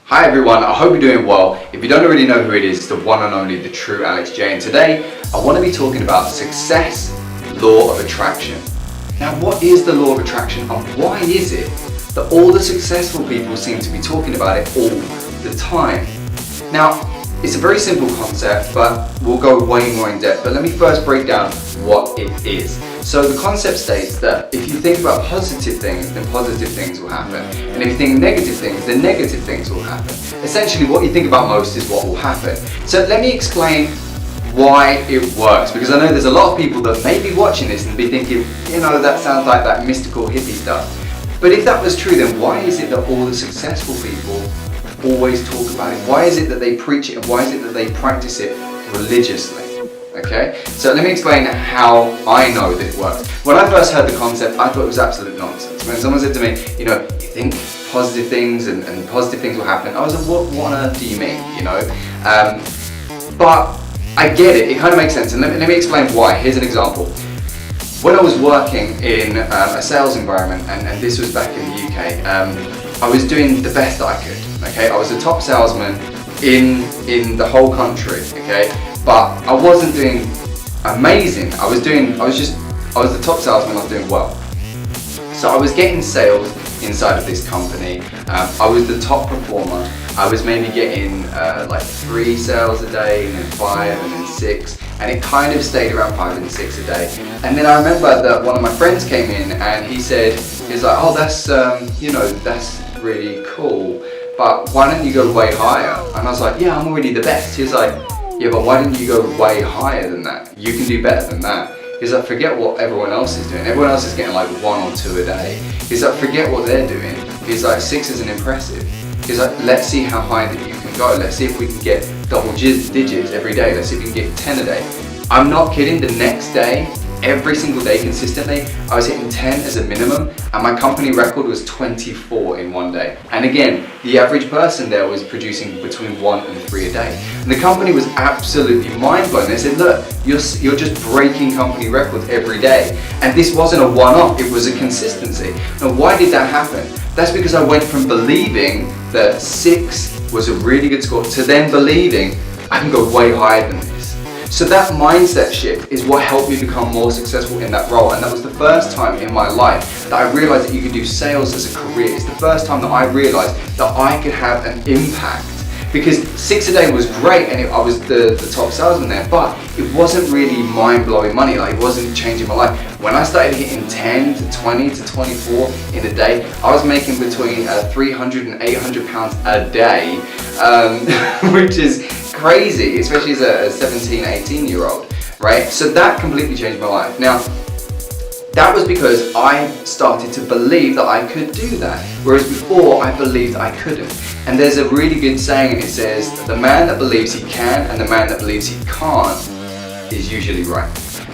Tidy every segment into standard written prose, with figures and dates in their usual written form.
Hi everyone, I hope you're doing well. If you don't already know who it is, it's the one and only, the true Alex J. And today, I want to be talking about success, law of attraction. Now, what is the law of attraction and why is it that all the successful people seem to be talking about it all the time? Now, it's a very simple concept, but we'll go way more in depth. But let me first break down what it is. So the concept states that if you think about positive things, then positive things will happen. And if you think negative things, then negative things will happen. Essentially, what you think about most is what will happen. So let me explain why it works, because I know there's a lot of people that may be watching this and be thinking, you know, that sounds like that mystical hippie stuff. But if that was true, then why is it that all the successful people always talk about it? Why is it that they preach it, and why is it that they practice it religiously? Okay, so let me explain how I know that it works. When I first heard the concept, I thought it was absolute nonsense. When someone said to me, you know, you think positive things and positive things will happen, I was like, what on earth do you mean, you know? But I get it, it kind of makes sense, and let me explain why. Here's an example. When I was working in a sales environment, and this was back in the UK, I was doing the best that I could, okay? I was the top salesman in the whole country, okay? But I wasn't doing amazing. I was the top salesman, I was doing well. So I was getting sales inside of this company. I was the top performer. I was maybe getting like 3 sales a day, and then 5, and then 6. And it kind of stayed around 5 and 6 a day. And then I remember that one of my friends came in and he was like, oh, that's, you know, that's really cool, but why don't you go way higher? And I was like, yeah, I'm already the best. He was like, yeah, but why didn't you go way higher than that? You can do better than that. He's like, forget what everyone else is doing. Everyone else is getting like 1 or 2 a day. He's like, forget what they're doing. He's like, 6 isn't impressive. He's like, let's see how high that you can go. Let's see if we can get double digits every day. Let's see if we can get 10 a day. I'm not kidding, the next day, every single day consistently, I was hitting 10 as a minimum, and my company record was 24 in one day. And again, the average person there was producing between 1 and 3 a day. And the company was absolutely mind blown. They said, look, you're just breaking company records every day. And this wasn't a one-off, it was a consistency. Now, why did that happen? That's because I went from believing that 6 was a really good score to then believing I can go way higher than this. So that mindset shift is what helped me become more successful in that role. And that was the first time in my life that I realized that you could do sales as a career. It's the first time that I realized that I could have an impact. Because 6 a day was great, and I was the top salesman there, but it wasn't really mind-blowing money. Like, it wasn't changing my life. When I started hitting 10 to 20 to 24 in a day, I was making between 300 and 800 pounds a day, which is crazy, especially as a 17, 18-year-old, right? So that completely changed my life. Now, that was because I started to believe that I could do that, whereas before I believed I couldn't. And there's a really good saying, and it says, the man that believes he can and the man that believes he can't is usually right.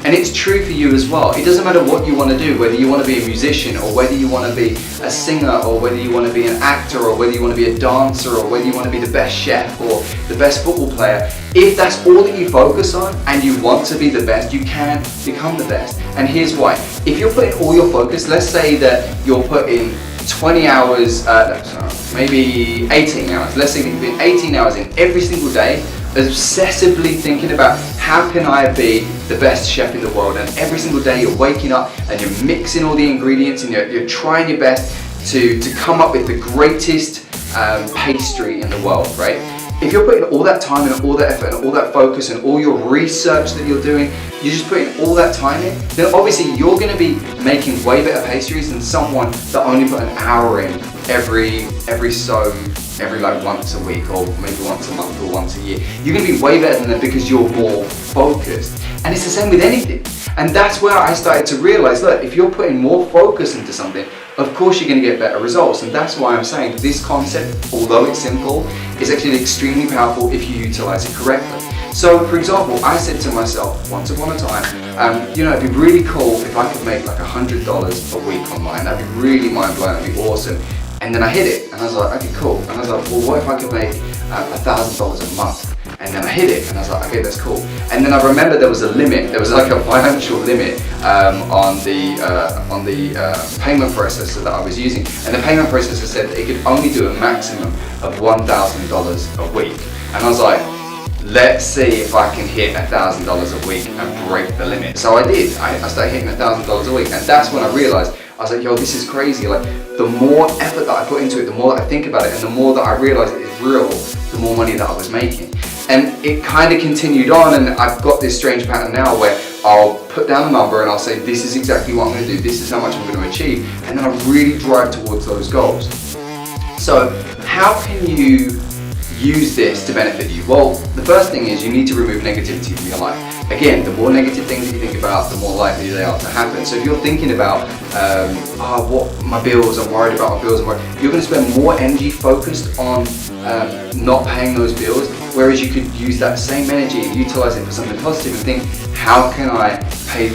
And it's true for you as well. It doesn't matter what you want to do, whether you want to be a musician, or whether you want to be a singer, or whether you want to be an actor, or whether you want to be a dancer, or whether you want to be the best chef or the best football player. If that's all that you focus on and you want to be the best, you can become the best. And here's why. If you're putting all your focus, let's say that you're putting 20 hours, maybe 18 hours. Let's say that you're putting 18 hours in every single day, obsessively thinking about how can I be the best chef in the world, and every single day you're waking up and you're mixing all the ingredients and you're trying your best to come up with the greatest pastry in the world, right? If you're putting all that time and all that effort and all that focus and all your research that you're doing, you're just putting all that time in, then obviously you're going to be making way better pastries than someone that only put an hour in every like once a week, or maybe once a month, or once a year. You're going to be way better than them because you're more focused. And it's the same with anything. And that's where I started to realize, look, if you're putting more focus into something, of course you're going to get better results. And that's why I'm saying this concept, although it's simple, is actually extremely powerful if you utilize it correctly. So, for example, I said to myself once upon a time, you know, it'd be really cool if I could make like $100 a week online. That'd be really mind-blowing, that'd be awesome. And then I hit it, and I was like, okay, cool. And I was like, well, what if I could make $1,000 a month? And then I hit it, and I was like, okay, that's cool. And then I remember there was a limit. There was like a financial limit on the payment processor that I was using, and the payment processor said that it could only do a maximum of $1,000 a week. And I was like, let's see if I can hit $1,000 a week and break the limit. So I did. I started hitting $1,000 a week, and that's when I realized, I was like, yo, this is crazy. Like, the more effort that I put into it, the more that I think about it, and the more that I realize it is real, the more money that I was making. And it kind of continued on, and I've got this strange pattern now where I'll put down a number and I'll say, this is exactly what I'm going to do, this is how much I'm going to achieve, and then I really drive towards those goals. So how can you use this to benefit you? Well, the first thing is you need to remove negativity from your life. Again, the more negative things that you think about, the more likely they are to happen. So if you're thinking about, what my bills, I'm worried about my bills, you're going to spend more energy focused on not paying those bills, whereas you could use that same energy and utilize it for something positive and think, how can I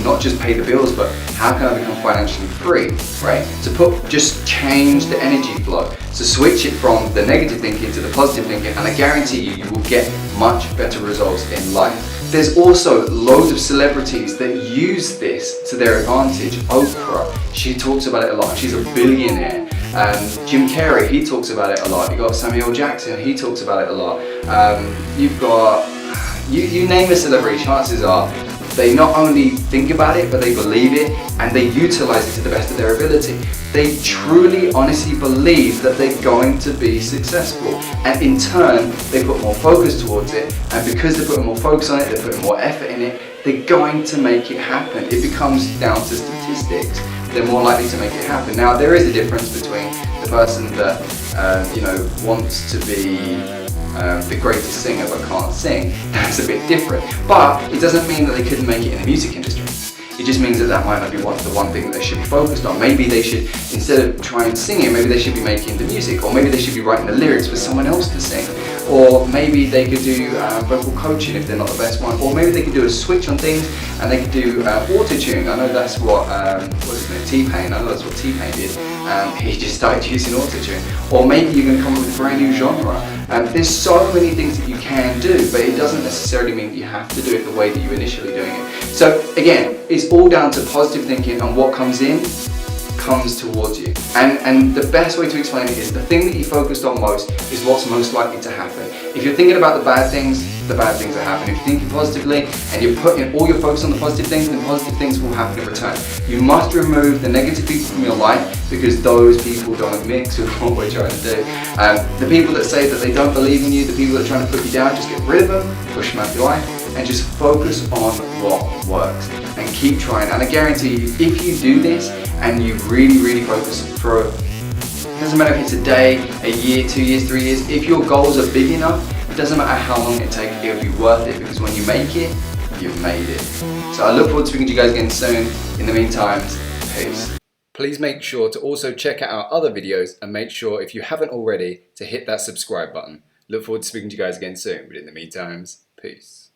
not just pay the bills, but how can I become financially free, right? So just change the energy flow. So switch it from the negative thinking to the positive thinking, and I guarantee you, you will get much better results in life. There's also loads of celebrities that use this to their advantage. Oprah, she talks about it a lot. She's a billionaire. Jim Carrey, he talks about it a lot. You've got Samuel Jackson, he talks about it a lot. You've got, you name a celebrity, chances are they not only think about it, but they believe it and they utilize it to the best of their ability. They truly, honestly believe that they're going to be successful, and in turn, they put more focus towards it, and because they're putting more focus on it, they're putting more effort in it, they're going to make it happen. It becomes down to statistics. They're more likely to make it happen. Now, there is a difference between the person that wants to be the greatest singer but can't sing. That's a bit different, but it doesn't mean that they couldn't make it in the music industry. It just means that that might not be the one thing that they should be focused on. Maybe they should, instead of trying singing, maybe they should be making the music, or maybe they should be writing the lyrics for someone else to sing, or maybe they could do vocal coaching if they're not the best one, or maybe they could do a switch on things and they could do auto-tune. I know that's what T-Pain, I know that's what T-Pain did. He just started using auto-tune. Or maybe you're going to come up with a brand new genre. There's so many things that you can do, but it doesn't necessarily mean that you have to do it the way that you were initially doing it. So again, it's all down to positive thinking, and what comes in comes towards you. And the best way to explain it is the thing that you focused on most is what's most likely to happen. If you're thinking about the bad things are happening. If you're thinking positively and you're putting all your focus on the positive things, then positive things will happen in return. You must remove the negative people from your life, because those people don't mix with what we're trying to do. The people that say that they don't believe in you, the people that are trying to put you down, just get rid of them, push them out of your life, and just focus on what works and keep trying. And I guarantee you, if you do this and you really, really focus for, it doesn't matter if it's a day, a year, 2 years, 3 years, if your goals are big enough, it doesn't matter how long it takes, it'll be worth it, because when you make it, you've made it. So I look forward to speaking to you guys again soon. In the meantime, peace. Please make sure to also check out our other videos, and make sure, if you haven't already, to hit that subscribe button. Look forward to speaking to you guys again soon, but in the meantime, peace.